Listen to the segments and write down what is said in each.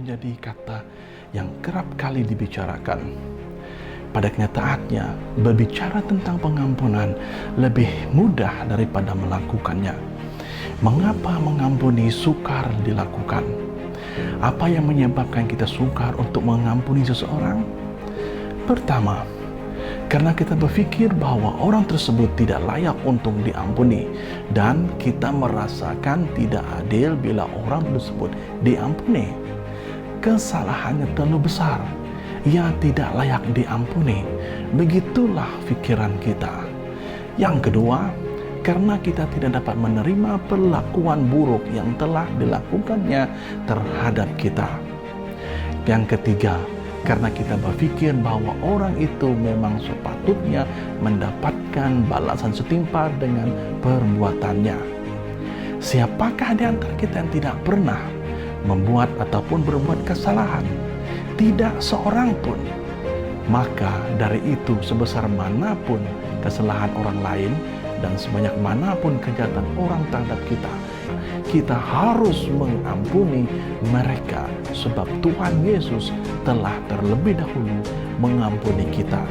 menjadi kata yang kerap kali dibicarakan. Pada kenyataannya, berbicara tentang pengampunan lebih mudah daripada melakukannya. Mengapa mengampuni sukar dilakukan? Apa yang menyebabkan kita sukar untuk mengampuni seseorang? Pertama, karena kita berpikir bahwa orang tersebut tidak layak untuk diampuni, dan kita merasakan tidak adil bila orang tersebut diampuni. Kesalahannya terlalu besar, ia tidak layak diampuni. Begitulah pikiran kita. Yang kedua, karena kita tidak dapat menerima perlakuan buruk yang telah dilakukannya terhadap kita. Yang ketiga, karena kita berpikir bahwa orang itu memang sepatutnya mendapatkan balasan setimpal dengan perbuatannya. Siapakah di antara kita yang tidak pernah membuat ataupun berbuat kesalahan? Tidak seorang pun. Maka dari itu, sebesar manapun kesalahan orang lain dan sebanyak manapun kejahatan orang terhadap kita, kita harus mengampuni mereka, sebab Tuhan Yesus telah terlebih dahulu mengampuni kita.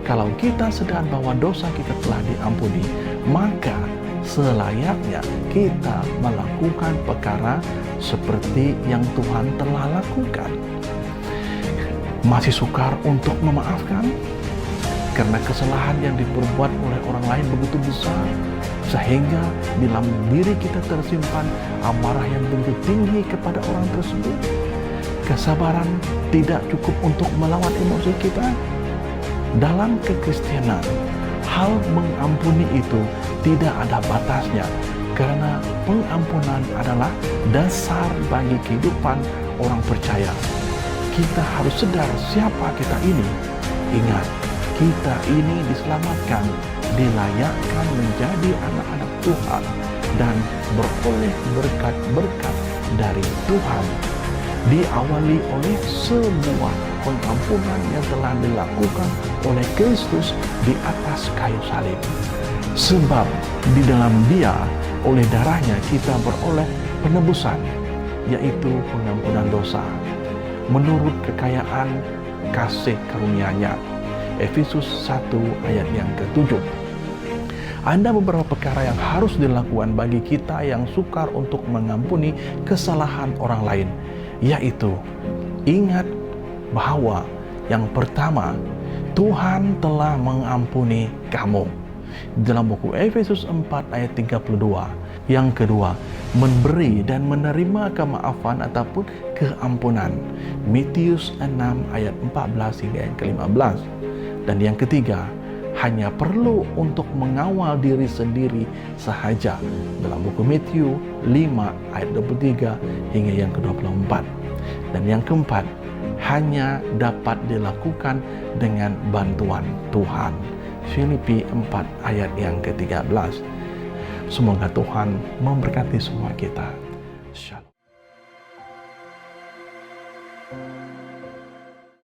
Kalau kita sadar bahwa dosa kita telah diampuni, maka selayaknya kita melakukan perkara seperti yang Tuhan telah lakukan. Masih sukar untuk memaafkan? Karena kesalahan yang diperbuat oleh orang lain begitu besar, sehingga di dalam diri kita tersimpan amarah yang begitu tinggi kepada orang tersebut. Kesabaran tidak cukup untuk melawan emosi kita. Dalam kekristenan, hal mengampuni itu tidak ada batasnya, karena pengampunan adalah dasar bagi kehidupan orang percaya. Kita harus sadar siapa kita ini. Ingat, kita ini diselamatkan, dilayakkan menjadi anak-anak Tuhan, dan beroleh berkat-berkat dari Tuhan, diawali oleh sebuah pengampunan yang telah dilakukan oleh Kristus di atas kayu salib. Sebab di dalam Dia, oleh darahnya kita beroleh penebusan, yaitu pengampunan dosa, menurut kekayaan kasih karunia-Nya. Efesus 1 ayat yang ke-7. Ada beberapa perkara yang harus dilakukan bagi kita yang sukar untuk mengampuni kesalahan orang lain, yaitu ingat bahwa yang pertama, Tuhan telah mengampuni kamu. Dalam buku Efesus 4 ayat 32. Yang kedua, memberi dan menerima kemaafan ataupun keampunan. Matius 6 ayat 14 hingga yang ke-15. Dan yang ketiga, hanya perlu untuk mengawal diri sendiri sahaja. Dalam buku Matius 5 ayat 23 hingga yang ke-24. Dan yang keempat, hanya dapat dilakukan dengan bantuan Tuhan. Filipi 4 ayat yang ke-13. Semoga Tuhan memberkati semua kita. Shalom.